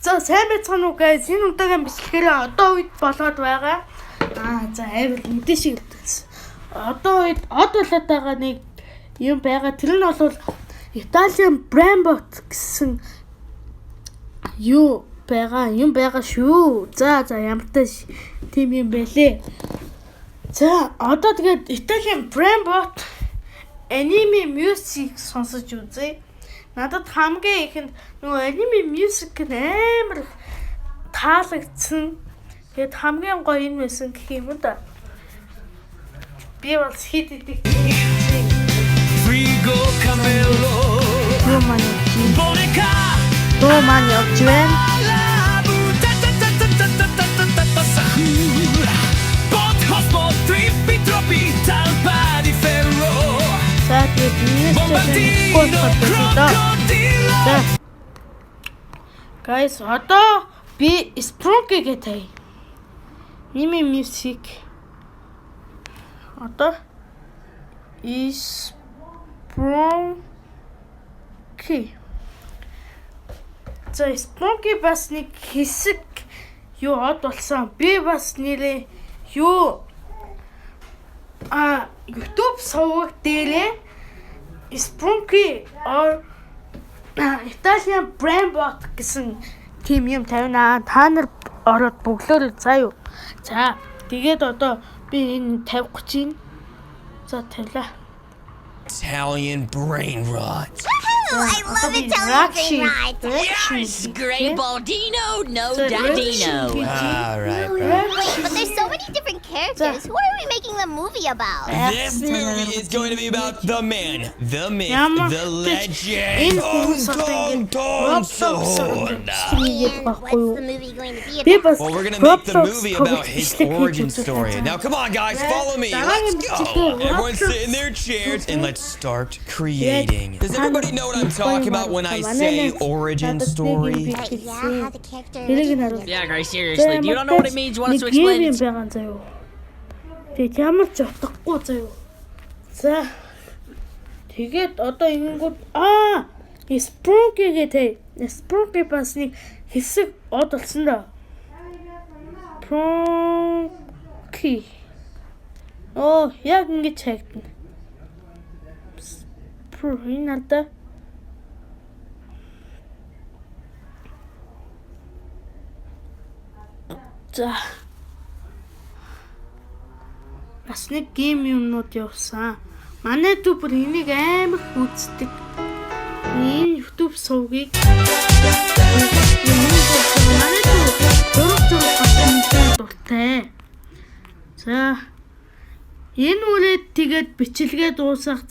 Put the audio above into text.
За сайн байцгаана уу guys. Энэ удаагийн бичлэгээр одоо үед болоод байгаа. За айвал мэдээ шиг хэлсэн. Одоо үед од болоод байгаа нэг юм байгаа. Тэр нь бол Italian Brambot гэсэн юм байгаа шүү. За ямартай тийм юм байлээ. За одоо тэгээд Italian Brambot anime music сонсож үзье. Надад хамгийн ихэнд нөгөө anime music амар таалагдсан. Тэгээд хамгийн гоё юм байсан гэх юм да. Би бол хит идэг. Frigo Camelo Bonica Domani oggi Hotspot trippi troppi talpa di ferro Bombardino crocodilo Guys, одоо би Sprunky гэдэг. Anime music. Одоо Sprunky. За Sprunky бас нэг хэсэг юу од болсон. Би бас нэрээ юу YouTube суваг дээрээ Sprunky or Italian Brambot гэсэн тим юм тавина. Та нар ороод бөглөөрэй заа юу. За тэгээд одоо би энэ тавих гэж байна. За тавлаа. Italian brain rot. I love Italian brain rot. Yes, Great Baldino, no Dadino. Right. But there's so many different characters. Who are we making the movie about? This movie is going to be about the man, the myth, the legend, What's the movie going to be about? Well, we're going to make the movie about his origin story. Now, come on, guys, follow me. Let's go. Everyone sit in their chairs and let's start creating. Does everybody know what I'm talking about when I say origin story? Yeah, how the character. Yeah, Grace, seriously. Do you not know what it means? You want us to explain it? Тэгээд ямар ч утгагүй заяа. За. Тэгээд одоо ингэнгүүт Sprunky гэдэг. Sprunky бас нэг хэсэг од болсон да. Sprunky. Яг ингэж хайгдана. Энэ надаа за бас нэг гейм юмнууд явсан. Манай YouTube энийг амар үздэг. Энэ YouTube сувгийг манай YouTube дуртай. За энэ үрээд тэгээд бичлэгээ дуусгах